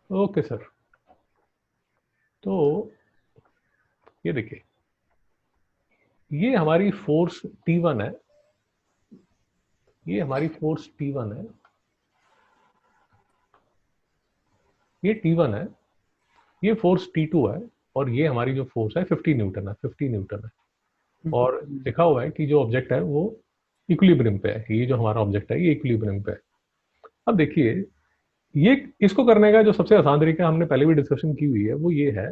Okay sir, तो ये देखिए, ये हमारी फोर्स T1 है, ये हमारी फोर्स T1 है, ये T1 है, ये फोर्स T2 है, और ये हमारी जो फोर्स है 50 न्यूटन है, 50 न्यूटन है। और लिखा हुआ है कि जो ऑब्जेक्ट है वो इक्विलिब्रियम पे है, ये जो हमारा ऑब्जेक्ट है ये इक्विलिब्रियम पे है। अब देखिए, ये इसको करने का जो सबसे आसान तरीका हमने पहले भी डिस्कशन की हुई है वो ये है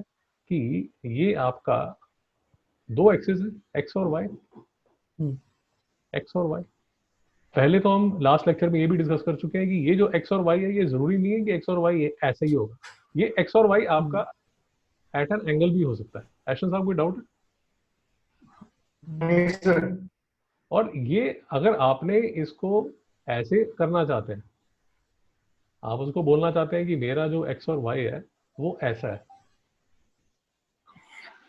कि ये आपका दो एक्सिस है, एक्स और वाई, एक्स और वाई। पहले तो हम लास्ट लेक्चर में ये भी डिस्कस कर चुके हैं कि ये जो एक्स और वाई है ये जरूरी नहीं है कि एक्स और वाई ऐसे ही होगा, ये एक्स और वाई आपका एट एन एंगल भी हो सकता है। ऐशन साहब कोई डाउट है? नहीं सर। और ये अगर आपने इसको ऐसे करना चाहते हैं, आप उसको बोलना चाहते हैं कि मेरा जो एक्स और वाई है वो ऐसा है,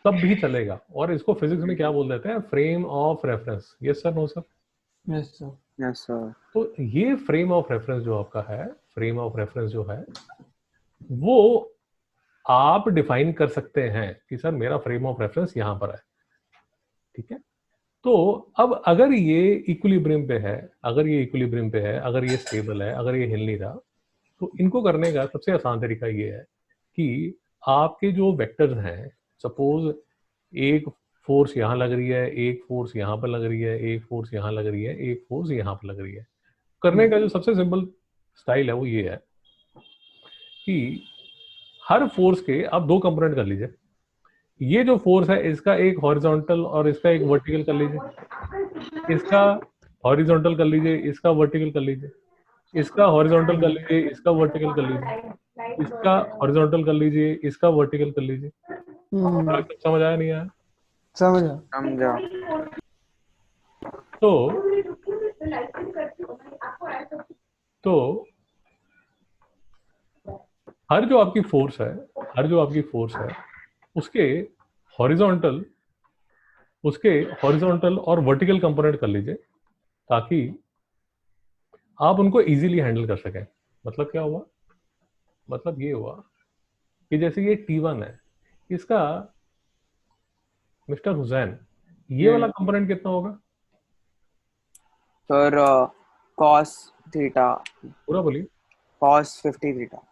तब भी चलेगा। और इसको फिजिक्स में क्या बोल देते हैं? Frame of reference. Yes sir, no sir? Yes sir. Yes sir. तो ये फ्रेम ऑफ रेफरेंस जो आपका है, फ्रेम ऑफ रेफरेंस जो है वो आप डिफाइन कर सकते हैं कि सर मेरा फ्रेम ऑफ रेफरेंस यहां पर है, ठीक है। तो अब अगर ये इक्विलिब्रियम पे है, अगर ये इक्विलिब्रियम पे है, अगर ये स्टेबल है, अगर ये हिल नहीं रहा, तो इनको करने का सबसे आसान तरीका ये है कि आपके जो वेक्टर्स हैं, सपोज एक फोर्स यहाँ लग रही है, एक फोर्स यहाँ पर लग रही है, एक फोर्स यहाँ लग रही है, एक फोर्स यहाँ पर लग रही है। करने का जो सबसे सिंपल स्टाइल है वो ये है कि हर फोर्स के आप दो कंपोनेंट कर लीजिए। ये जो फोर्स है इसका एक हॉरिजॉन्टल और इसका एक वर्टिकल कर लीजिए, इसका हॉरिजॉन्टल कर लीजिए, इसका वर्टिकल कर लीजिए, इसका हॉरिजॉन्टल कर लीजिए, इसका वर्टिकल कर लीजिए, इसका हॉरिजॉन्टल कर लीजिए, इसका वर्टिकल कर लीजिए। समझ आया नहीं आया? समझा। समझा। तो तो हर जो आपकी फोर्स है, हर जो आपकी फोर्स है उसके हॉरिजॉन्टल, उसके हॉरिजॉन्टल और वर्टिकल कंपोनेंट कर लीजिए, ताकि आप उनको इजीली हैंडल कर सकें। मतलब क्या हुआ? मतलब ये हुआ कि जैसे ये T1 है, इसका मिस्टर हुसैन ये वाला कंपोनेंट कितना होगा? सर कॉस थीटा, पूरा बोलिए। Cos 50 theta.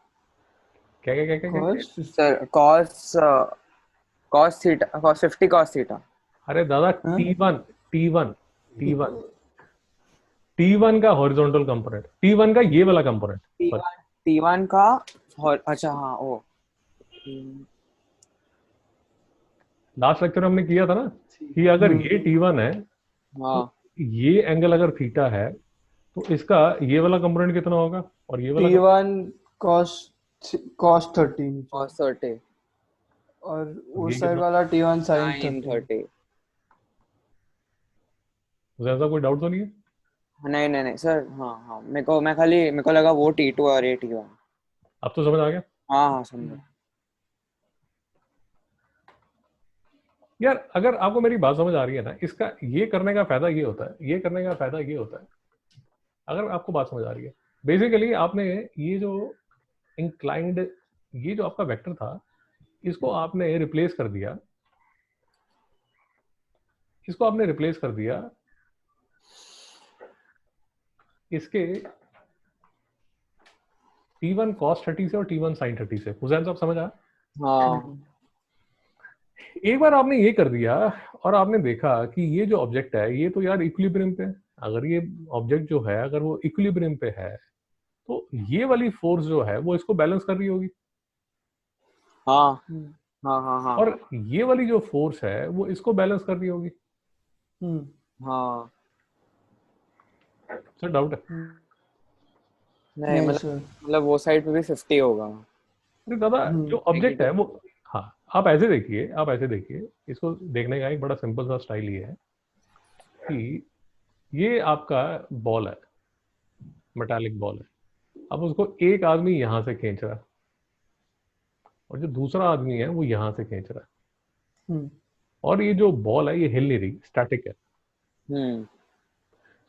क्या क्या क्या क्या क्या क्या? Sir cos cos theta, cos 50 cos theta. अरे दादा, T1, T1, T1, T1 का हॉरिजॉन्टल कंपोनेंट, T1 का ये वाला कंपोनेंट। T1 का, और अच्छा हाँ वो लास्ट लेक्चर में हमने किया था ना कि अगर ये T1 है हाँ तो ये एंगल अगर थीटा है तो इसका ये वाला कंपोनेंट कितना होगा और ये वाला T1 cos cos 13 कॉस 30, और ये उस साइड कितना? वाला T1 sin साइन 13। 30। जैसा कोई डाउट तो नहीं है? नहीं नहीं नहीं सर, हाँ हाँ, मेरे को लगा वो T2 और ये T1। अब तो समझ आ गया हाँ हाँ समझा। यार। अगर आपको मेरी बात समझ आ रही है ना, इसका ये करने का फायदा ये होता है, ये करने का फायदा ये होता है, अगर आपको बात समझ आ रही है, बेसिकली आपने ये जो इंक्लाइंड, ये जो आपका वेक्टर था इसको आपने रिप्लेस कर दिया, इसको आपने रिप्लेस कर दिया इसके T1 cos 30 से और T1 sin 30 से। हुसैन साहब समझ आया? हाँ एक बार आपने ये कर दिया और आपने देखा कि ये जो ऑब्जेक्ट है ये तो यार इक्विलिब्रियम पे है। अगर ये ऑब्जेक्ट जो है अगर वो इक्विलिब्रियम पे है तो ये वाली फोर्स जो है वो इसको बैलेंस कर रही होगी, हाँ हाँ हाँ हाँ और ये वाली जो फोर्स है वो इसको बैलेंस कर रही होगी। हाँ। सर डाउट है? नहीं नहीं मतलब, सर। वो साइड पे भी 50 होगा। अरे दादा, जो ऑब्जेक्ट है वो, हाँ, आप ऐसे देखिए, आप ऐसे देखिए, इसको देखने का एक बड़ा सिंपल सा स्टाइल ये है कि ये आपका बॉल है, मेटालिक बॉल है। अब उसको एक आदमी यहां से खींच रहा है और जो दूसरा आदमी है वो यहां से खींच रहा है, और ये जो बॉल है ये हिल नहीं रही, स्टैटिक है। हम्म।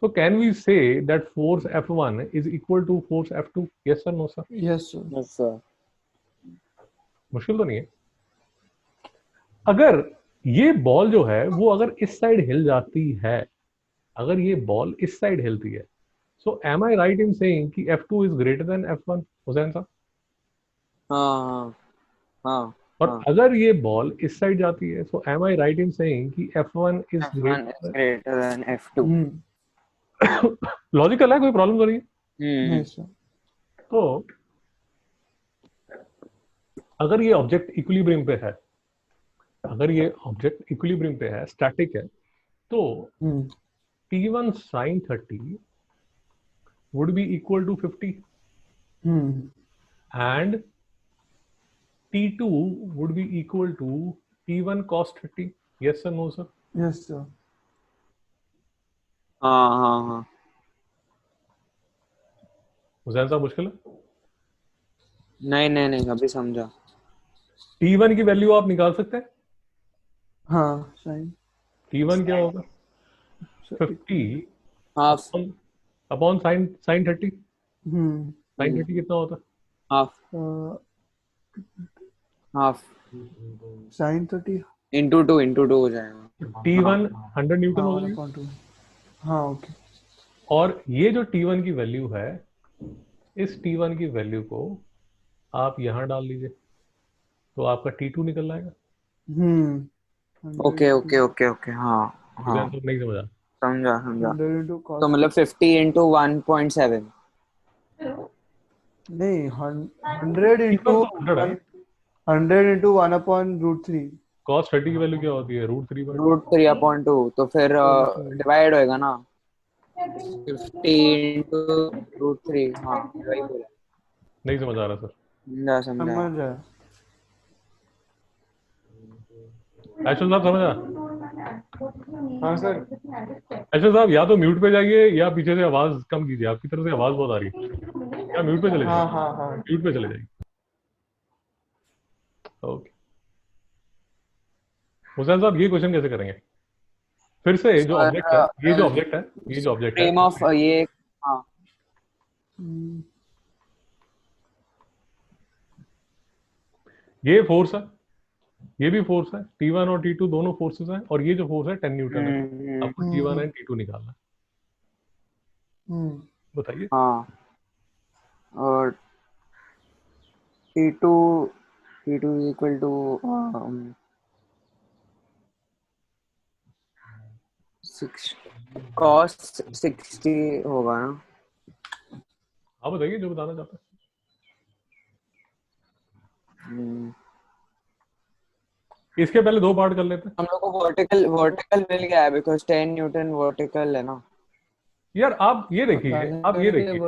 So can we say that force F1 is equal to force F2? Yes or no, sir? Yes sir. Yes sir. मुश्किल तो नहीं है। अगर ये बॉल जो है वो अगर इस साइड हिल जाती है, अगर ये बॉल इस साइड हिलती है, so am I right in saying कि F2 is greater than F1, Hussain साहब? हाँ हाँ और हाँ। अगर ये बॉल इस साइड जाती है, so am I right in saying कि F1 is F1 is greater? greater than F2। Logical है, कोई प्रॉब्लम तो नहीं है। नहीं सर। तो अगर ये ऑब्जेक्ट इक्विलिब्रियम पे है, अगर ये ऑब्जेक्ट इक्विलिब्रियम पे है, स्टैटिक है, तो T1 sin 30 would be equal to 50 and T2 would be equal to T1 cos 30. Yes sir, no sir? Yes sir. हाँ हाँ हाँ। हुसैन साहब मुश्किल है? नहीं नहीं नहीं, अभी समझा। T1 की वैल्यू आप निकाल सकते हैं। हाँ साइन T1 क्या होगा? 50 हाफ अपॉन साइन 30। हम्म साइन 30 कितना होता है? Half half sine 30 into two हो जाएगा। T1 100 न्यूटन हाँ हो 1 जाएगा। अपॉन 2। हाँ ओके। और ये जो T1 की वैल्यू है, इस T1 की वैल्यू को आप यहां डाल लीजिए, तो आपका T2 निकल आएगा। Okay okay okay okay. हाँ हाँ, हुसैन साहब नहीं समझा? समझा समझा। 100 इंटू तो कॉस मतलब 50 इंटू 1.7। नहीं 100 इंटू T1 तो 100 है ना? 100 इंटू 1 अपॉन रूट 3। cos 30 की वैल्यू क्या होती है? √3/2। √3/2 तो फिर डिवाइड होएगा ना, 50 इंटू √3। हाँ वही बोला। नहीं समझ आ रहा सर। समझा समझा। समझ आया। ऐशल साहब समझ आ? हाँ सर। ऐशल साहब या तो म्यूट पे जाइए या पीछे से आवाज कम कीजिए, आपकी तरफ से आवाज बहुत आ रही है। या म्यूट पे चले हाँ जाइए, हाँ हाँ। म्यूट पे चले जाइए। ओके हुसैन साहब, ये क्वेश्चन कैसे करेंगे? फिर से जो ऑब्जेक्ट है, ये जो ऑब्जेक्ट है, ये जो ऑब्जेक्ट है, फ्रेम ऑफ ये। हाँ ये फोर्स है, ये भी फोर्स है, T1 और T2 दोनों फोर्सेस हैं, और ये जो फोर्स है 10 न्यूटन है। आपको T1 एंड T2 निकालना है। बताइए। हाँ। और T2 इक्वल टू cos 60 होगा ना? आप बताइए जो बताना चाहते हैं। इसके पहले दो पार्ट कर लेते हैं। हम लोग को वर्टिकल मिल गया है बिकॉज 10 न्यूटन वर्टिकल है ना। यार आप ये देखिए, आप ये देखिए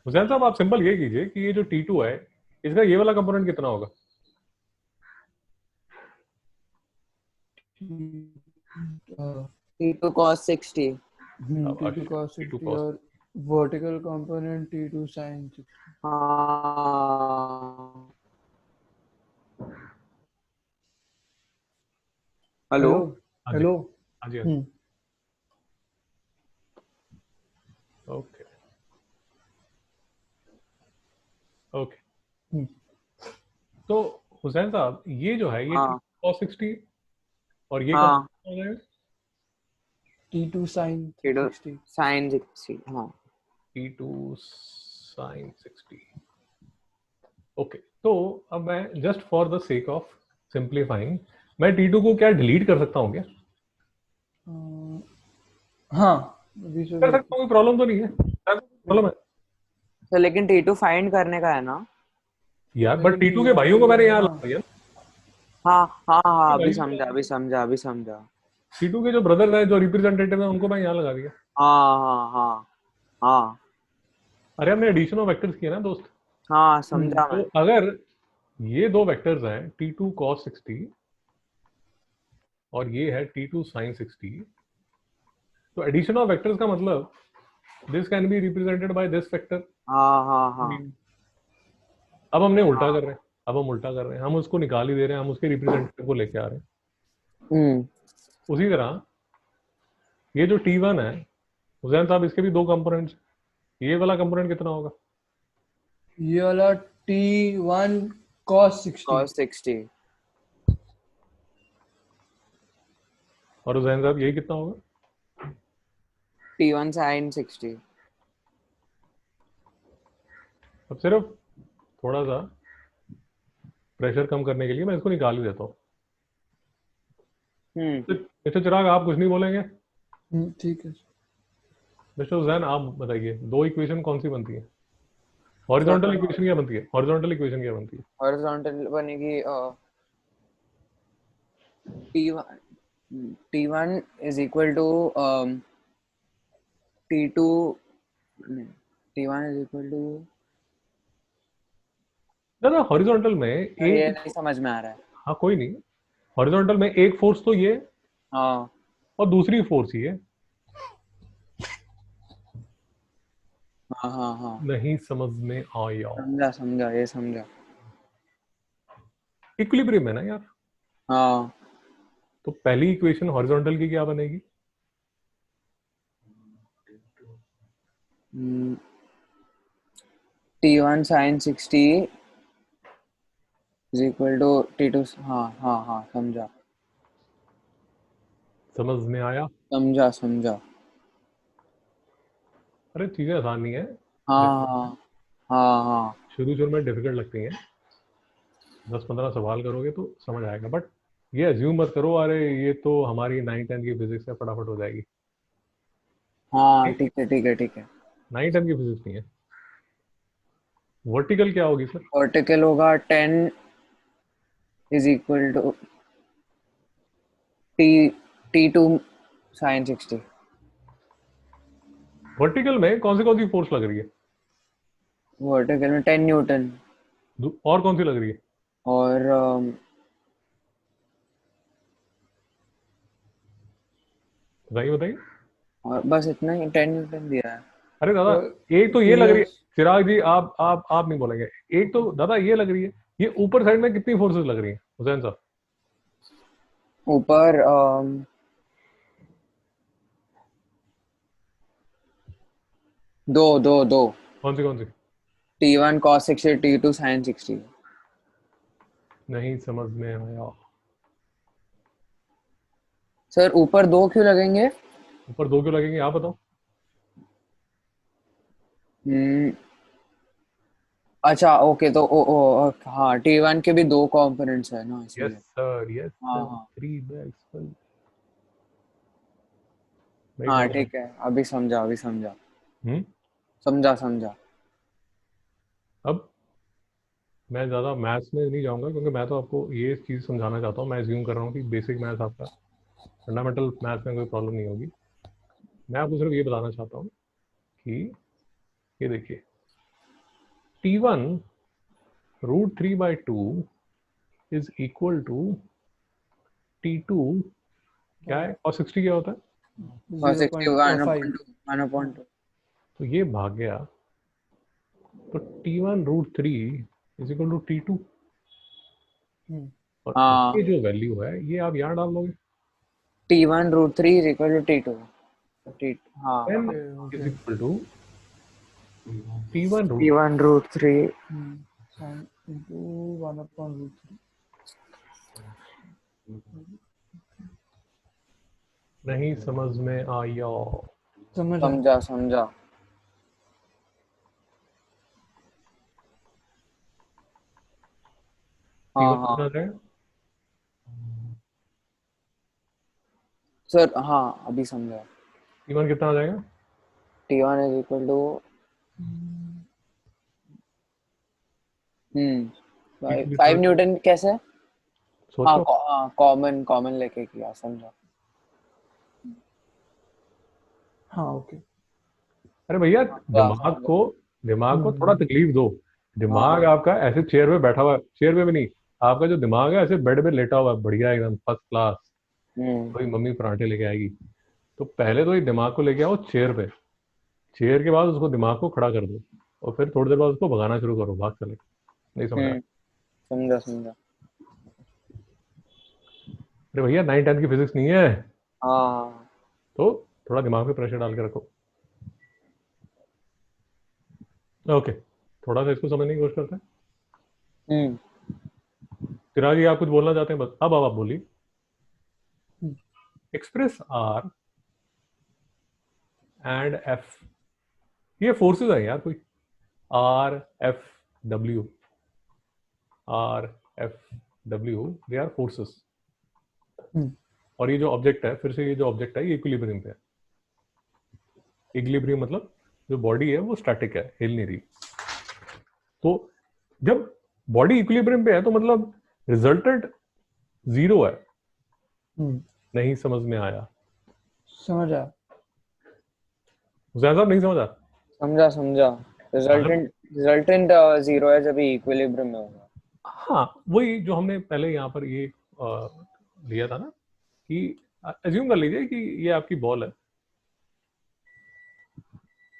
हुसैन साहब, आप सिंपल ये कीजिए कि ये जो T2 है, इसका ये वाला कंपोनेंट कितना होगा? T2 cos 60। T2 cos T2 60 cos। और वर्टिकल कंपोनेंट T2 sin 60। हाँ। हेलो। हेलो हाँ जी, हेलो। हाँ जी, हाँ जी। Okay okay. तो हुसैन साहब, ये जो है ये हाँ T2 cos 60 और ये हाँ। कंपोनेंट हो जाएगा T2 sin T2 60। sin 60। हाँ T2 sin 60। ओके, तो अब मैं just for the sake of simplifying, मैं T2 को क्या डिलीट कर सकता हूँ क्या? हाँ अभी से कर सकता हूँ, कोई प्रॉब्लम तो नहीं है? प्रॉब्लम है तो लेकिन T2 फाइंड करने का है ना यार, बट T2 के भाइयों को मैंने यहाँ हाँ लगा दिया। हाँ हाँ हाँ। T2 के अभी भाइयों समझा अभी समझा अभी समझा। T2 के जो ब्रदर हैं, जो रिप्रेजेंटेटिव हैं, उनको मैं यहाँ लगा दिया। हाँ हाँ हाँ हाँ अरे हमने एडिशन ऑफ वेक्टर्स किया ना दोस्त। हाँ समझा तो मैं। अगर ये दो वेक्टर्स हैं T2 cos 60 और ये है T2 sin 60, तो एडिशन ऑफ वेक्टर्स का मतलब this can be represented by this vector. हाँ हाँ हाँ अब हमने उल्टा कर रहे हैं, अब हम उल्टा कर रहे हैं, हम उसको निकाल ही दे रहे हैं, हम उसके रिप्रेजेंटेटिव को लेके आ रहे हैं। उसी तरह ये जो T1 है हुसैन साहब, इसके भी दो कंपोनेंट्स। ये वाला कंपोनेंट कितना होगा? ये वाला T1 cos 60. cos 60 और हुसैन साहब यही कितना होगा? T1 sin 60 अब सिर्फ थोड़ा सा प्रेशर कम करने के लिए मैं इसको निकाल ही देता हूँ। मिस्टर चिराग आप कुछ नहीं बोलेंगे? ठीक है। मिस्टर हुसैन आप बताइए, दो इक्वेशन कौन सी बनती है? हॉरिजॉन्टल इक्वेशन क्या बनती है? हॉरिजॉन्टल इक्वेशन क्या बनती है? हॉरिजॉन्टल बनेगी T1 T1 is equal to T2 नहीं, T1 is equal to ना हॉरिजॉन्टल में ये एक, नहीं समझ में आ रहा है। हाँ कोई नहीं, हॉरिजॉन्टल में एक फोर्स तो ये हाँ और दूसरी फोर्स ये। हाँ हाँ हाँ नहीं समझ में आया? समझा समझा ये समझा। इक्विलिब्रियम है ना यार। हाँ तो पहली इक्वेशन हॉरिजॉन्टल की क्या बनेगी? T1 sin 60 is equal to T2। हाँ हाँ हाँ समझा समझ में आया? समझा समझा। अरे चीजें आसान नहीं है, हाँ हाँ हाँ हाँ शुरू में डिफिकल्ट लगती हैं, 10-15 सवाल करोगे तो समझ आएगा। बट ये अज्यूम मत करो अरे ये तो हमारी 9-10 की फिजिक्स है, फटाफट हो जाएगी। हाँ ठीक है ठीक है ठीक है। 9-10 की फिजिक्स नहीं है। वर्टिकल क्या होगी सर? वर्टिकल होगा 10 is equal to T2 sin 60। Vertical में कौन सी फोर्स लग रही है? वर्टिकल में 10 न्यूटन और कौन सी लग रही है? और बताइए बताइए। और बस इतना ही 10 न्यूटन दिया है। अरे दादा, एक तो ये लग रही है, चिराग जी आप नहीं बोलेंगे। एक तो दादा ये लग रही है, ये ऊपर साइड में कितनी फोर्सेस लग रही हैं हुसैन साहब? ऊपर दो कौन सी? T1 cos 60 T2 sin 60। नहीं समझ में आया। सर ऊपर दो क्यों लगेंगे? ऊपर दो क्यों लगेंगे आप बताओ? अच्छा ओके तो हाँ T1 के भी दो कंपोनेंट्स है ना यस इसलिए। सर, यस हाँ सर, हाँ 3 बैग्स फुल। वेट हाँ वेट वेट। ठीक है अभी समझा हम्म। समझा। अब मैं ज़्यादा मैथ्स में नहीं जाऊंगा क्योंकि मैं तो आपको ये चीज़ समझाना चाहता हूँ। मैं एज्यूम कर रहा हूँ कि बेसिक मैथ्स आपका, फंडामेंटल मैथ्स में कोई प्रॉब्लम नहीं होगी। मैं आपको सिर्फ ये बताना चाहता हूँ कि ये देखिए, T1 √3/2 is equal to T2 क्या है, और 60 क्या होता है? cos 60 0.5. 1/2। तो ये भाग गया, तो T1 √3 is equal to T2। और हाँ ये जो वैल्यू है ये आप यहाँ डाल दोगे। T1 √3 is equal to T2 हाँ n is equal to T1 T1 √3 Sin into 1/√3. नहीं समझ में आया? समझा। हाँ T1 हाँ कितना आ जाएगा? सर हाँ अभी समझा। T1 कितना आ जाएगा? T1 is equal to 5 Newton कैसे? हाँ सोचो। कॉमन लेके किया समझा। हाँ ओके। अरे भैया, दिमाग को थोड़ा तकलीफ दो। दिमाग आपका ऐसे चेयर पे बैठा हुआ है, चेयर पे भी नहीं, आपका जो दिमाग है ऐसे बेड पे लेटा हुआ है, बढ़िया एकदम फर्स्ट क्लास। कोई मम्मी पराठे लेके आएगी, तो पहले तो ये दिमाग को लेके आओ चेयर पे, चेयर के बाद उसको दिमाग को खड़ा कर दो, और फिर थोड़ी देर बाद उसको भगाना शुरू करो, भाग चले। नहीं समझ आया? समझा। अरे भैया 9-10 की फिजिक्स नहीं है, हाँ तो थोड़ा दिमाग पे प्रेशर डाल के रखो। ओके, थोड़ा सा इसको समझने की कोशिश करते हैं। हम्म चिराग जी आप कुछ बोलना चाहते हैं? बस अब आप बोलिए। एक्सप्रेस आर एंड एफ, ये फोर्सेस है यार कोई। R F W, R F W, they are forces. और ये जो ऑब्जेक्ट है, फिर से ये जो ऑब्जेक्ट है ये इक्विलिब्रियम पे है। इक्विलिब्रियम मतलब जो बॉडी है वो स्टैटिक है, हिल नहीं रही। तो जब बॉडी इक्विलिब्रियम पे है तो मतलब रिजल्टेंट जीरो है। नहीं समझ में आया? समझा। हुसैन साहब नहीं समझा? समझा समझा। मतलब रिजल्टेंट जीरो है जब इक्विलिब्रियम में होगा। हाँ, वही जो हमने पहले यहाँ पर ये लिया था ना, कि एज्यूम कर लीजिए कि ये आपकी बॉल है,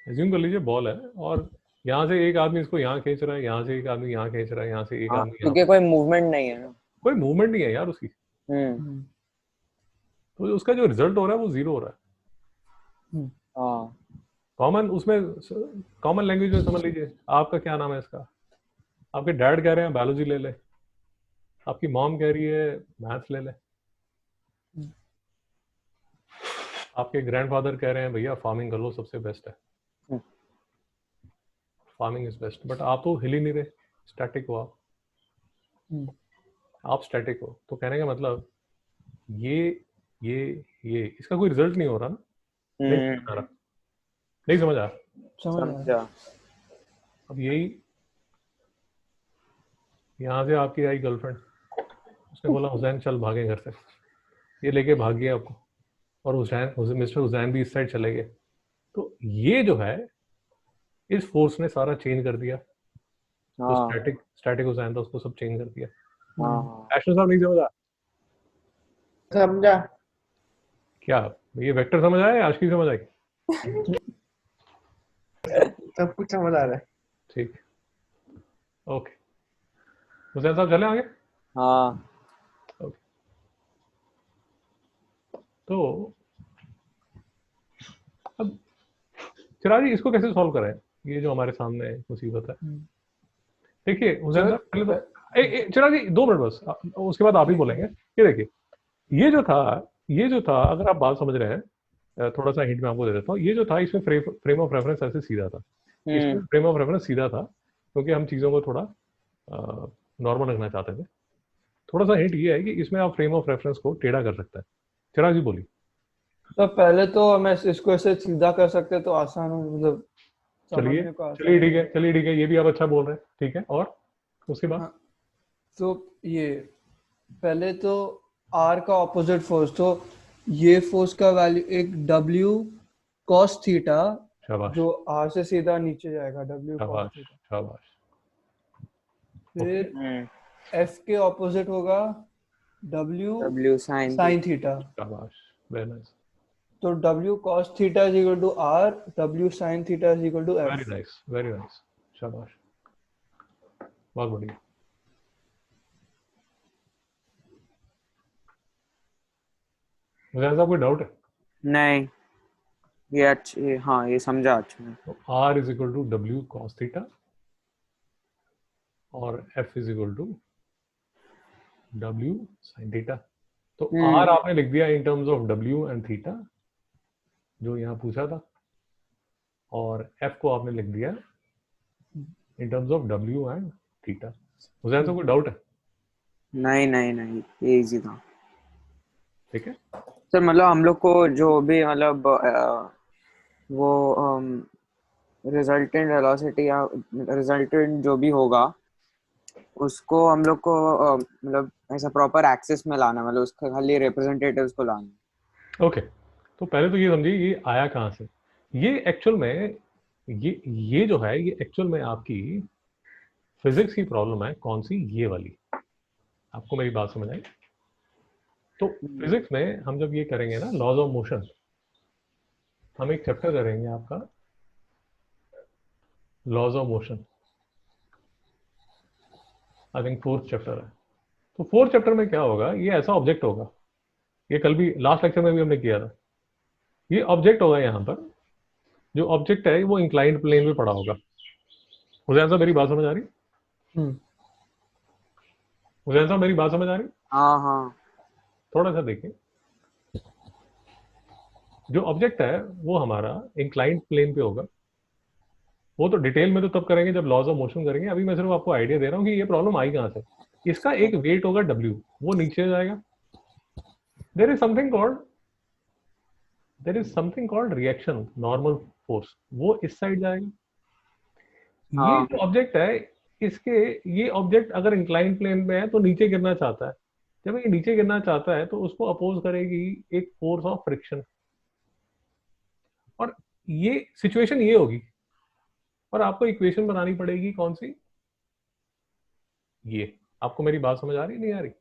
एज्यूम कर लीजिए बॉल है, और यहाँ से एक आदमी इसको यहाँ खींच रहा है, यहाँ से एक आदमी यहाँ खींच रहा है, यहाँ से एक हाँ, आदमी यहाँ क्योंकि कोई मूवमेंट नहीं है ना। कोई मूवमेंट नहीं है यार उसकी, हम्म तो उसका जो रिजल्ट हो रहा है वो जीरो हो रहा है। हाँ कॉमन उसमें, कॉमन लैंग्वेज में समझ लीजिए, आपका क्या नाम है इसका, आपके डैड कह रहे हैं बायोलॉजी ले ले, आपकी मॉम कह रही है मैथ्स ले ले, आपके ग्रैंडफादर कह रहे हैं भैया फार्मिंग कर लो सबसे बेस्ट है, फार्मिंग इज बेस्ट, बट आप तो हिल ही नहीं रहे, स्टैटिक हो आप स्टैटिक हो। तो कहने का मतलब ये ये इसका कोई रिजल्ट नहीं हो रहा ना, नहीं समझ आ रहा, नहीं समझ आ रहा। समझा। अब यही यहाँ से आपकी आई गर्लफ्रेंड, उसने बोला हुसैन चल भागे घर से, ये लेके भाग गया आपको, और हुसैन मिस्टर हुसैन भी इस साइड चले गए। तो ये जो है इस फोर्स ने सारा चेंज कर दिया। तो हाँ स्टैटिक हुसैन था, उसको सब चेंज कर दिया। हाँ एशनो साहब नहीं समझा? समझा। क्या ये वेक्टर समझ आया या आशिकी समझ आई? सब कुछ समझ आ रहा है। ठीक, ओके। हुसैन साहब चले आगे। हाँ। तो अब चिराग जी इसको कैसे सॉल्व करें, ये जो हमारे सामने मुसीबत है। देखिए हुसैन साहब पहले तो चिराग जी 2 मिनट बस, उसके बाद आप ही बोलेंगे। ये देखिए, ये जो था अगर आप बात समझ रहे हैं, थोड़ा सा हिंट मैं आपको दे देता हूँ। ये जो था इसमें फ्रेम ऑफ रेफरेंस ऐसे सीधा था, इसमें फ्रेम ऑफ रेफरेंस सीधा था क्योंकि हम चीज़ों को थोड़ा नॉर्मल रखना चाहते थे। थोड़ा सा हिंट ये है कि इसमें आप फ्रेम ऑफ रेफरेंस को टेढ़ा कर सकते हैं। चिराग जी बोलिए। तो पहले तो हम इसको ऐसे सीधा कर सकते तो आसान हो, मतलब चलिए समझने को आसान चलिए ठीक है, चलिए ठीक है, ये भी आप अच्छा बोल रहे हैं, ठीक है। और उसके बाद हाँ, तो ये पहले तो आर का ऑपोजिट फोर्स, तो ये फोर्स का वैल्यू एक W cos थीटा, शाबाश जो आर से सीधा नीचे जाएगा, W cos शाबाश थीटा। शाबाश। फिर F के ऑपोजिट होगा W साइन थीटा, शाबाश, वेरी नाइस, तो W cos theta is equal to R, W sin theta is equal to very F। Nice, very nice, शाबाश, बहुत बढ़िया। मुझे ऐसा कोई डाउट है? नहीं, ये अच्छे, हाँ ये समझा अच्छा है। तो R is equal to W cos theta और F is equal to W sin theta. तो R आपने लिख दिया in terms of W and theta जो यहाँ पूछा था, और F को आपने लिख दिया in terms of W and theta. मुझे ऐसा कोई डाउट है? नहीं नहीं नहीं, ये इजी था। ठीक है, सर मतलब हम लोग को जो भी मतलब वो रिजल्टेंट वेलोसिटी या रिजल्टेंट जो भी होगा उसको हम लोग को मतलब ऐसा प्रॉपर एक्सेस में लाना, मतलब उसके खाली रिप्रेजेंटेटिव्स को लाना। ओके। तो पहले तो ये समझिए ये आया कहाँ से। ये एक्चुअल में ये जो है ये एक्चुअल में आपकी फिजिक्स की प्रॉब्लम है। कौन सी? ये वाली। आपको मेरी बात समझ आई? तो फिजिक्स में हम जब ये करेंगे ना लॉज ऑफ मोशन, हम एक चैप्टर करेंगे आपका laws of motion, I think 4th chapter है। तो 4th चैप्टर में क्या होगा, ये ऐसा ऑब्जेक्ट होगा, ये कल भी लास्ट लेक्चर में भी हमने किया था। ये ऑब्जेक्ट होगा यहाँ पर, जो ऑब्जेक्ट है वो इंक्लाइंड प्लेन में पड़ा होगा, हुसैन साहब मेरी बात समझ आ रही? हम्म हुसैन साहब मेरी बात समझ आ रही? हाँ हाँ थोड़ा सा देखिए, जो ऑब्जेक्ट है वो हमारा इंक्लाइंड प्लेन पे होगा। वो तो डिटेल में तो तब करेंगे जब लॉज ऑफ मोशन करेंगे, अभी मैं सिर्फ आपको आइडिया दे रहा हूँ कि ये प्रॉब्लम आई कहाँ से। इसका एक वेट होगा W, वो नीचे जाएगा। There is something called reaction normal force, वो इस साइड जाएगा। ये हाँ जो ऑब्जेक्ट है, इसके ये ऑब्जेक्ट अगर इंक्लाइन प्लेन में है तो नीचे गिरना चाहता है। जब ये नीचे गिरना चाहता है तो उसको अपोज करेगी एक फोर्स ऑफ फ्रिक्शन, और ये सिचुएशन ये होगी। और आपको इक्वेशन बनानी पड़ेगी कौन सी, ये। आपको मेरी बात समझ आ रही नहीं आ रही?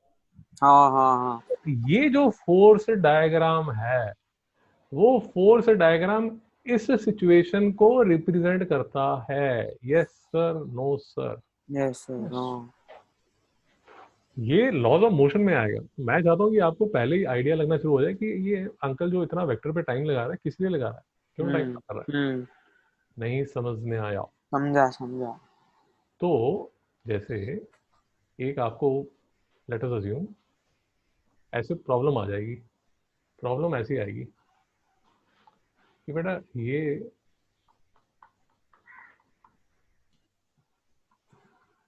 हाँ हाँ हाँ ये जो फोर्स डायग्राम है, वो फोर्स डायग्राम इस सिचुएशन को रिप्रेजेंट करता है। Yes sir, no sir? Yes sir हाँ ये लॉज ऑफ मोशन में आएगा। मैं चाहता हूँ कि आपको पहले ही आइडिया लगना शुरू हो जाए कि ये अंकल जो इतना वेक्टर पे टाइम लगा रहा है, किस लिए लगा रहा है, क्यों टाइम लगा रहा है। हम्म नहीं समझ में आया समझा समझा तो जैसे एक आपको, लेट अस अज्यूम, ऐसे प्रॉब्लम आ जाएगी। प्रॉब्लम ऐसी आएगी कि बेटा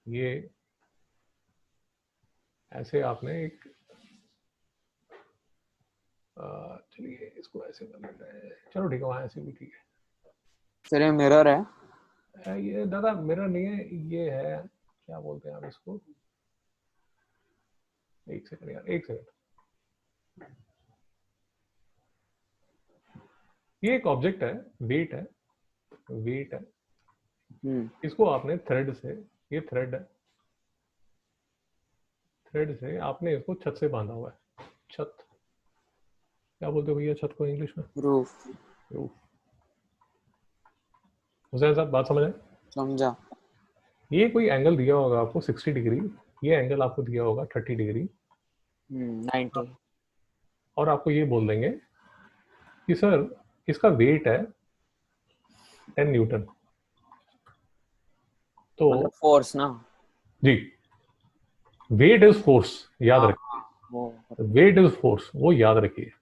ये ऐसे आपने एक, चलिए इसको ऐसे कर लेते हैं, चलो ठीक है, वहाँ ऐसे भी ठीक सर ये मिरर है है। ये दादा मेरा नहीं है, ये है, क्या बोलते हैं आप इसको, एक सेकंड यार, एक सेकंड। ये एक ऑब्जेक्ट है, वेट है, वेट है। इसको आपने थ्रेड से, ये थ्रेड है, थ्रेड से आपने इसको छत से बांधा हुआ है। छत, क्या बोलते हो भैया छत को इंग्लिश में? Roof roof. हुसैन साहब बात समझ आए? समझा ये कोई एंगल दिया होगा आपको 60 डिग्री, ये एंगल आपको दिया होगा 30 डिग्री, 90 और आपको ये बोल देंगे कि सर इसका वेट है 10 न्यूटन। तो मतलब फोर्स ना जी, वेट इज फोर्स, याद हाँ रखिए। वो वेट इज फोर्स, वो याद रखिए।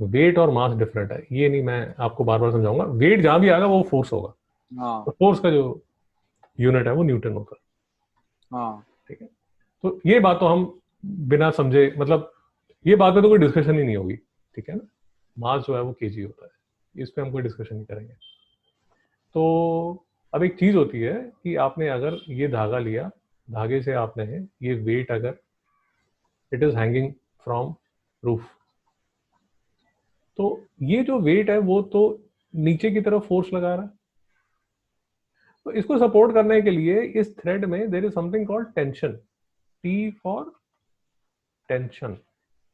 वेट और मास डिफरेंट है, ये नहीं मैं आपको बार बार समझाऊंगा। वेट जहां भी आएगा वो फोर्स होगा, हाँ तो फोर्स का जो यूनिट है वो न्यूटन होता है। हाँ ठीक है, तो ये बात तो हम बिना समझे, मतलब ये बात पे तो कोई डिस्कशन ही नहीं होगी। ठीक है ना, मास जो है वो केजी होता है, इस पे हम कोई डिस्कशन नहीं करेंगे। तो अब एक चीज होती है कि आपने अगर ये धागा लिया, धागे से आपने ये वेट, अगर it is hanging from roof, तो ये जो वेट है वो तो नीचे की तरफ फोर्स लगा रहा है। तो इसको सपोर्ट करने के लिए इस थ्रेड में there is something called tension, T for tension.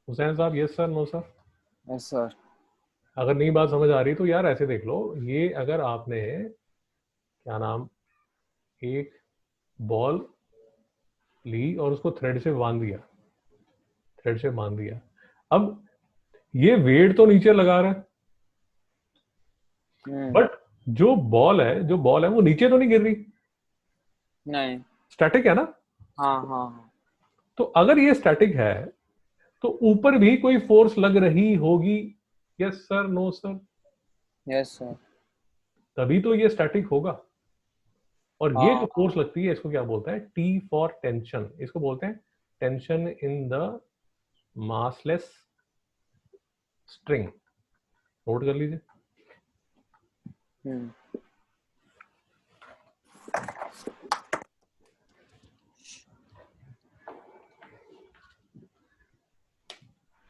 Hussain साहब yes sir, no sir? Yes sir अगर नहीं बात समझ आ रही तो यार ऐसे देख लो, ये अगर आपने, क्या नाम, एक बॉल ली और उसको थ्रेड से बांध दिया, थ्रेड से बांध दिया, अब ये वेट तो नीचे लगा रहा है, बट जो बॉल है, वो नीचे तो नहीं गिर रही, नहीं स्टैटिक है ना। हाँ हाँ हाँ तो अगर ये स्टैटिक है तो ऊपर भी कोई फोर्स लग रही होगी। Yes sir, no sir? Yes sir तभी तो ये स्टैटिक होगा। और ये जो हाँ फोर्स लगती है इसको क्या बोलते हैं? T for tension. इसको बोलते हैं tension in the massless string. Note कर लीजिए। हम्म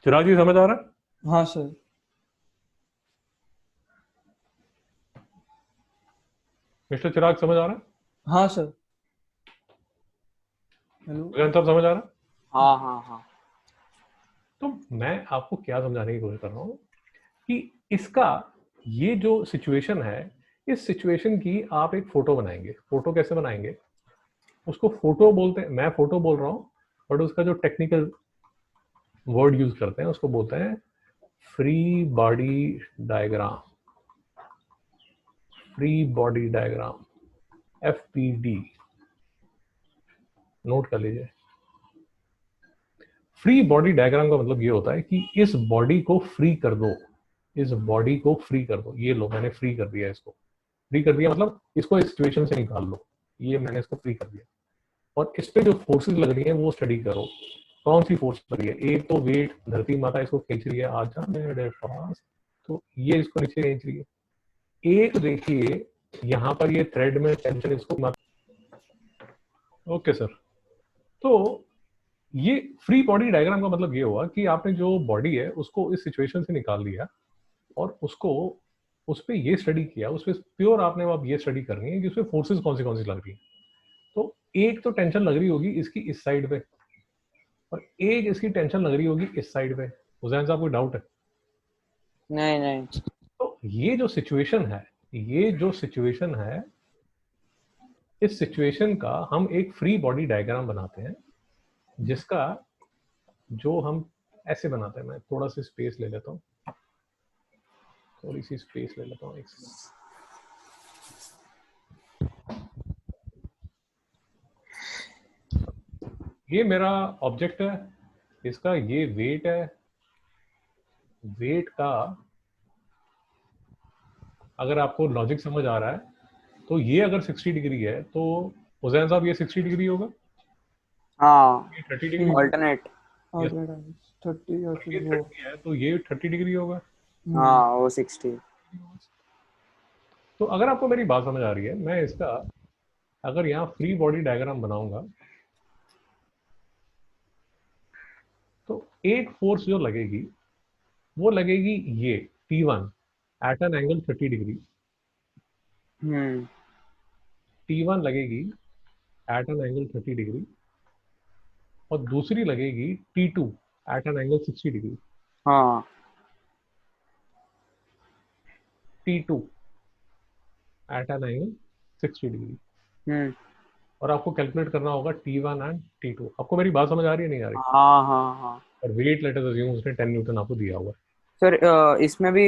चिराग जी समझ आ रहा है? हाँ सर। मिस्टर चिराग समझ आ रहा है? हाँ सर। हेलो। विजयन साहब समझ आ रहा है? हाँ हाँ हाँ तो मैं आपको क्या समझाने की कोशिश कर रहा हूं कि इसका ये जो सिचुएशन है, इस सिचुएशन की आप एक फोटो बनाएंगे। फोटो कैसे बनाएंगे? उसको फोटो बोलते हैं, मैं फोटो बोल रहा हूं, बट उसका जो टेक्निकल वर्ड यूज करते हैं उसको बोलते हैं free body diagram. Free body diagram. FPD note कर लीजिए। फ्री बॉडी डायग्राम का मतलब ये होता है कि इस बॉडी को फ्री कर दो, इस बॉडी को फ्री कर दो। ये लो, मैंने फ्री कर दिया, इसको फ्री कर दिया मतलब इसको इस सिचुएशन से निकाल लो, ये मैंने इसको फ्री कर दिया। और इस पे जो फोर्सेस लग रही है वो स्टडी करो। कौन सी फोर्स लग रही है? एक तो वेट, धरती माता इसको खींच रही है, आजा मेरे पास, तो ये इसको नीचे खींच रही है। एक देखिए यहाँ पर ये थ्रेड में टेंशन इसको, ओके सर। तो ये फ्री बॉडी डायग्राम का मतलब ये हुआ कि आपने जो बॉडी है उसको इस सिचुएशन से निकाल दिया और उसको उस पर ये स्टडी किया, उस पर प्योर आपने अब ये स्टडी करनी है कि उसमें फोर्सेस कौन सी लग रही है। तो एक तो टेंशन लग रही होगी इसकी इस साइड पे और एक इसकी टेंशन लग रही होगी इस साइड पे। हुसैन साहब कोई डाउट है? नहीं नहीं। तो ये जो सिचुएशन है, ये जो सिचुएशन है, इस सिचुएशन का हम एक फ्री बॉडी डायग्राम बनाते हैं, जिसका जो हम ऐसे बनाते हैं। मैं थोड़ा सा स्पेस ले लेता हूँ, थोड़ी सी स्पेस ले लेता हूँ, एक सेकंड। ये मेरा ऑब्जेक्ट है, इसका ये वेट है। वेट का अगर आपको लॉजिक समझ आ रहा है तो ये अगर 60 डिग्री है तो हुसैन साहब ये 60 डिग्री होगा, हाँ ये 30 डिग्री, ऑल्टरनेट। yes, 30 या ये फिर वो 30 है तो ये 30 डिग्री होगा। हाँ वो 60। तो अगर आपको मेरी बात समझ आ रही है, मैं इसका अगर यहाँ फ्री बॉडी डायग्राम बनाऊंगा तो एक फोर्स जो लगेगी वो लगेगी ये T1 eight an angle 30 degree. T1 लगेगी एट एन एंगल 30 डिग्री और दूसरी लगेगी T2 eight an angle 60 degree. हाँ T2 eight an angle 60 degree. और आपको कैलकुलेट करना होगा T1 एंड T2। आपको मेरी बात समझ आ रही है, नहीं आ रही? हाँ हाँ हाँ। और वेट लेट अस अज्यूम उसने 10 न्यूटन आपको दिया हुआ है। सर इसमें भी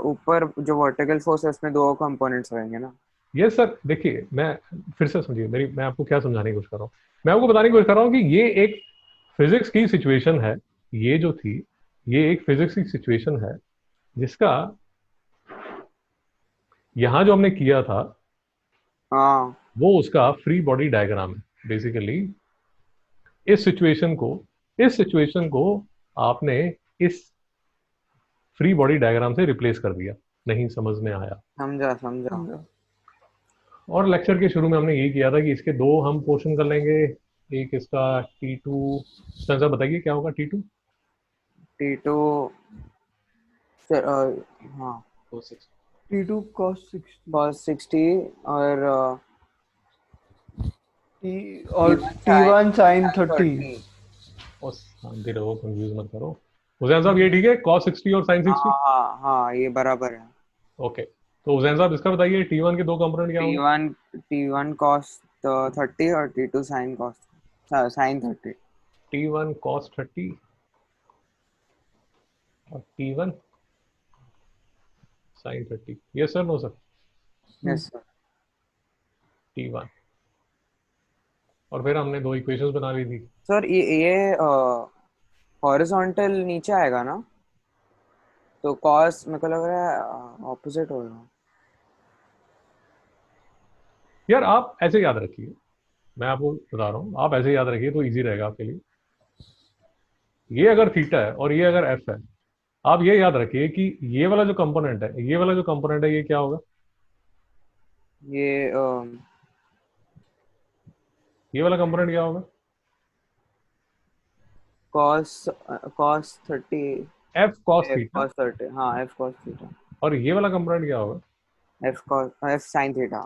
ऊपर जो वर्टिकल फोर्स है उसमें दो कंपोनेंट्स रहेंगे ना? Yes sir. देखिए मैं फिर से समझिए मेरी, मैं आपको क्या समझाने की कोशिश कर रहा हूँ। मैं आपको बताने की कोशिश कर रहा हूँ कि ये एक फिजिक्स की सिचुएशन है। ये जो थी, ये एक फिजिक्स की सिचुएशन है जिसका यहाँ जो हमने किया था हाँ वो उसका फ्री बॉडी डायग्राम है बेसिकली। इस सिचुएशन को आपने इस फ्री बॉडी डायग्राम से रिप्लेस कर दिया। नहीं समझ में आया? समझा समझा। और लेक्चर के शुरू में हमने ये किया था कि इसके दो हम पोर्शन कर लेंगे। एक इसका T2, सर बताइए क्या होगा T2? T2 सर हाँ T2 cos 60 cos 60 और T और T1 sin 30। और शांति रहो, कंफ्यूज मत करो। हुसैन साहब ये ठीक है, cos 60 और sin 60? हाँ हाँ ये बराबर है। ओके, तो हुसैन साहब इसका बताइए T1 के दो कंपोनेंट क्या होंगे? T1 cos 30 और T2 sin sin 30। T1 cos 30 और T1 sin 30। Yes sir, no sir? Yes sir. T1 और फिर हमने दो इक्वेशंस बना ली थी। सर ये हॉरिजॉन्टल नीचे आएगा ना, तो cos मेरे को लग रहा है ऑपोजिट होगा। यार आप ऐसे याद रखिए, मैं आपको बता रहा हूँ, आप ऐसे याद रखिए तो इजी रहेगा आपके लिए। ये अगर थीटा है और ये अगर एफ है, आप ये याद रखिए कि ये वाला जो कंपोनेंट है, ये वाला जो कंपोनेंट है, ये क्या होगा? ये ये वाला कंपोनेंट क्या होगा? cos 30 F cos theta. cos 30 हाँ f cos थीटा। और ये वाला कंपोनेंट क्या होगा? f sin theta.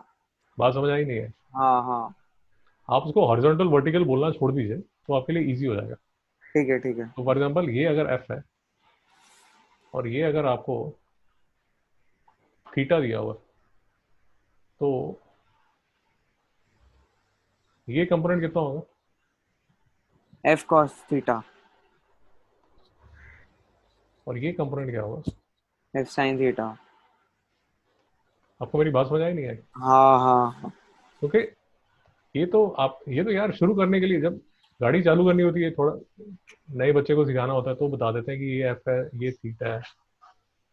बात समझ आई नहीं है? हाँ हाँ आप उसको हॉरिजॉन्टल वर्टिकल बोलना छोड़ दीजिए तो आपके लिए इजी हो जाएगा। ठीक है ठीक है। तो फॉर एग्जांपल ये अगर एफ है और ये अगर आपको थीटा दिया हुआ, तो ये कंपोनेंट कितना होगा? f cos theta. और ये कंपोनेंट क्या होगा? f sin theta. आपको मेरी बात समझ आई नहीं आई? हाँ हाँ हाँ। क्योंकि ये तो यार शुरू करने के लिए जब गाड़ी चालू करनी होती है, थोड़ा नए बच्चे को सिखाना होता है तो बता देते हैं कि ये एफ है, ये थीटा है,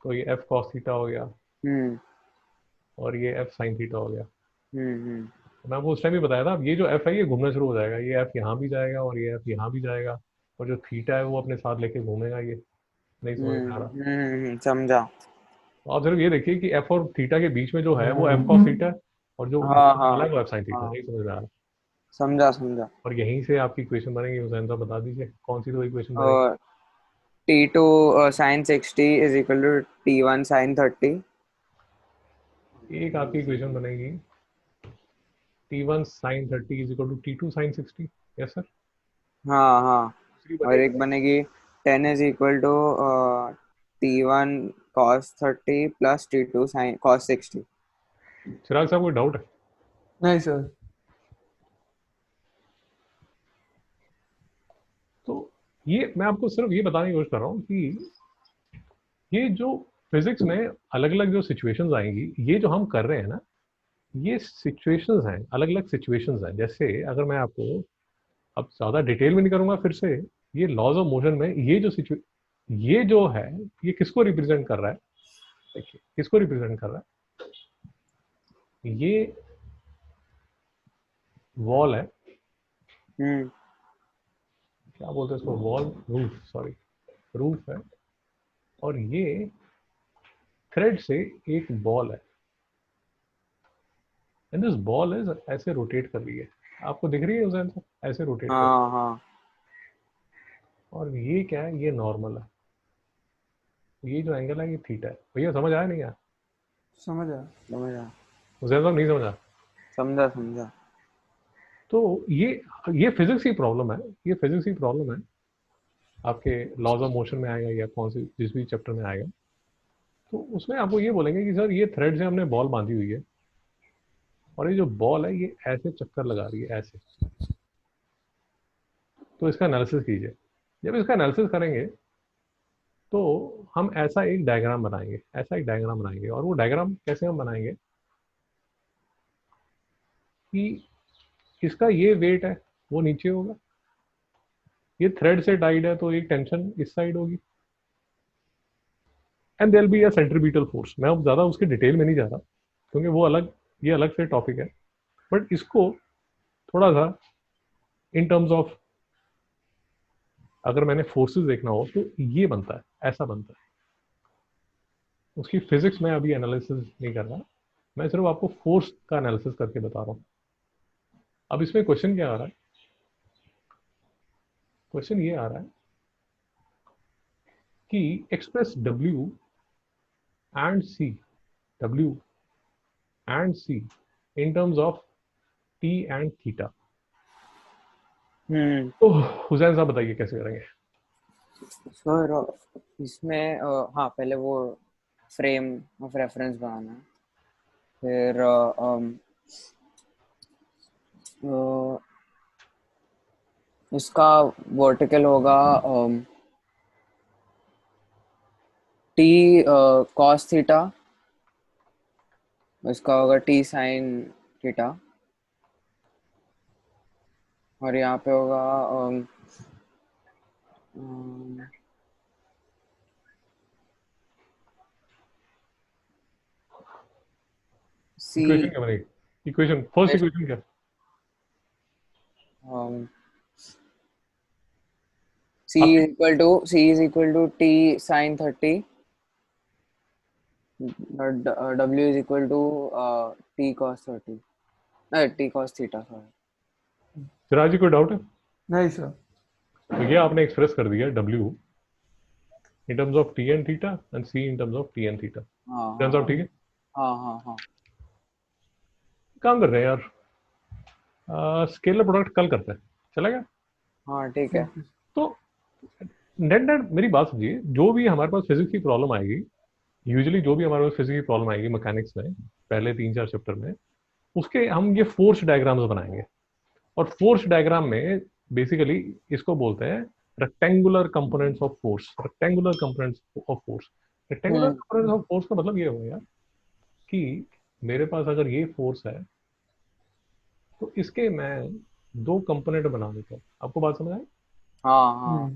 तो ये एफ कॉस थीटा हो गया और ये एफ साइन थीटा हो गया। मैं आपको उस टाइम भी बताया था, ये जो एफ है ये घूमना शुरू हो जाएगा, ये एफ यहाँ भी जाएगा और ये एफ यहाँ भी जाएगा, और जो थीटा है वो अपने साथ लेके घूमेगा। ये नहीं समझ में आ रहा? समझा। तो आप सिर्फ ये देखिए कि एफ और थीटा के बीच में जो है वो एफ कॉस थीटा है, और जो हाँ वाला हाँ है वो एफ साइन थीटा। हाँ, नहीं समझ में आ रहा? समझा समझा। और यहीं से आपकी इक्वेशन बनेगी। हुसैन साहब बता दीजिए कौन सी दो इक्वेशन बनेगी? और T2 sin 60 is equal to T1 sin 30। एक आपकी इक्वेशन बनेगी T1 sin 30 is equal to T2 sin 60। Yes sir. हाँ हाँ, दूसरी और बनेगी एक बनेगी 10 is equal to T1 cos 30 plus T2 sin cos 60। चिराग साहब, कोई डाउट है? नहीं सर। तो ये मैं आपको सिर्फ ये बताने की कोशिश कर रहा हूँ कि ये जो फिजिक्स में अलग अलग जो सिचुएशंस आएंगी, ये जो हम कर रहे हैं ना, ये सिचुएशंस हैं, अलग अलग सिचुएशंस हैं। जैसे अगर मैं आपको अब ज़्यादा डिटेल में नहीं करूँगा, फिर से ये लॉज ऑफ मोशन में ये जो है ये किसको रिप्रेजेंट कर रहा है? देखिए किसको रिप्रेजेंट कर रहा है? ये वॉल है, क्या बोलते हैं इसको, वॉल, रूफ, सॉरी रूफ है, और ये थ्रेड से एक बॉल है, एंड दिस बॉल इज ऐसे रोटेट कर रही है। आपको दिख रही है हुसैन साहब? ऐसे रोटेट कर, हाँ हाँ, और ये क्या है? ये नॉर्मल है। ये जो एंगल है ये थीटा है। भैया समझ आया नहीं आया? समझा। समझा हुसैन साहब नहीं समझा? समझा समझा। तो ये फिजिक्स की प्रॉब्लम है, ये फिजिक्स की प्रॉब्लम है। आपके लॉज ऑफ मोशन में आएगा या कौन सी जिस भी चैप्टर में आएगा, तो उसमें आपको ये बोलेंगे कि सर ये थ्रेड से हमने बॉल बांधी हुई है, और ये जो बॉल है ये ऐसे चक्कर लगा रही है, ऐसे। तो इसका एनालिसिस कीजिए। जब इसका एनालिसिस करेंगे तो हम ऐसा एक डायग्राम बनाएंगे, ऐसा एक डायग्राम बनाएंगे। और वो डायग्राम कैसे हम बनाएंगे कि इसका ये वेट है वो नीचे होगा, ये थ्रेड से टाइड है तो एक टेंशन इस साइड होगी, and there be a centripetal force. मैं अब ज़्यादा उसके डिटेल में नहीं जा रहा क्योंकि वो अलग, ये अलग से टॉपिक है, बट इसको थोड़ा सा इन टर्म्स ऑफ अगर मैंने फोर्सेस देखना हो तो ये बनता है, ऐसा बनता है। उसकी फिजिक्स में अभी एनालिसिस नहीं कर रहा, मैं सिर्फ आपको फोर्स का एनालिसिस करके बता रहा हूँ। अब इसमें क्वेश्चन क्या आ रहा है? क्वेश्चन ये आ रहा है कि express W and C, W and C in terms of T and theta। तो हुसैन साहब बताइए कैसे करेंगे? सर इसमें हाँ, पहले वो फ्रेम ऑफ रेफरेंस बनाना है, फिर उसका वर्टिकल होगा T cos थीटा, उसका होगा T sin थीटा, और यहाँ पे होगा C इक्वेशन क्या बनेगी? इक्वेशन फर्स्ट इक्वेशन क्या? C is equal to T sin 30, W is equal to T cos 30, T cos theta, sorry। Siraj ji कोई डाउट है? नहीं सर। तो ये आपने एक्सप्रेस कर दिया W in terms of T and theta and C in terms of T and theta। हाँ हुसैन साहब ठीक है? हाँ हाँ हाँ। काम कर रहे हैं यार, स्केलर प्रोडक्ट कल करते हैं, चलेगा? हाँ ठीक है। तो नेट नेट मेरी बात समझिए, जो भी हमारे पास फिजिक्स की प्रॉब्लम आएगी, यूजुअली जो भी हमारे पास फिजिक्स की प्रॉब्लम आएगी मैकेनिक्स में पहले 3-4 चैप्टर में, उसके हम ये फोर्स डायग्राम्स बनाएंगे। और फोर्स डायग्राम में बेसिकली इसको बोलते हैं rectangular components of force. Rectangular components of force, rectangular components of force का मतलब ये हो गया कि मेरे पास अगर ये फोर्स है तो इसके मैं 2 कंपोनेंट बना देता हूँ, आपको बात समझ आई? हाँ हाँ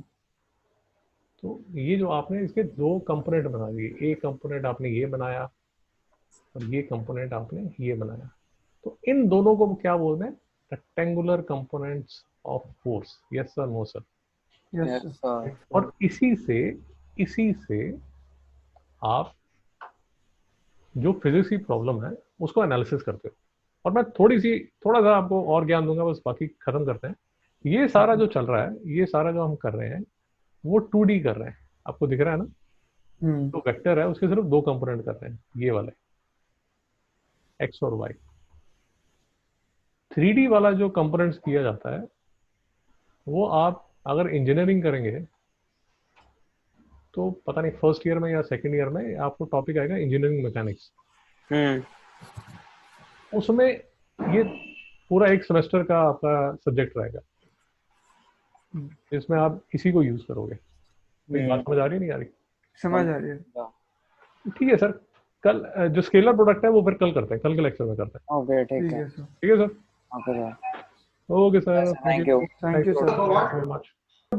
तो ये जो आपने इसके 2 कंपोनेंट बना दिए, एक कंपोनेंट आपने ये बनाया और ये कंपोनेंट आपने ये बनाया, तो इन दोनों को क्या बोलते हैं? Rectangular components of force. Yes sir, no sir? Yes sir. और इसी से आप जो फिजिक्स की प्रॉब्लम है उसको एनालिसिस करते हो। और मैं थोड़ा सा आपको और ज्ञान दूंगा, बस बाकी खत्म करते हैं। ये सारा जो चल रहा है, ये सारा जो हम कर रहे हैं वो 2D कर रहे हैं, आपको दिख रहा है ना? तो वेक्टर है, उसके सिर्फ 2 कंपोनेंट कर रहे हैं, ये वाले एक्स और वाई। 3D वाला जो कंपोनेंट्स किया जाता है वो आप अगर इंजीनियरिंग करेंगे तो पता नहीं फर्स्ट ईयर में या सेकंड ईयर में आपको टॉपिक आएगा इंजीनियरिंग मैकेनिक्स। उसमें ये पूरा एक सेमेस्टर का आपका सब्जेक्ट रहेगा, इसमें आप इसी को यूज करोगे। मेरी बात समझ आ रही नहीं आ रही? समझ आ रही है। ठीक है सर, कल जो स्केलर प्रोडक्ट है वो फिर कल करते हैं, कल के लेक्चर में करते हैं। ओके ठीक ठीक है है सर। ठीक है sir? Okay okay sir, thank you thank you sir. Very much.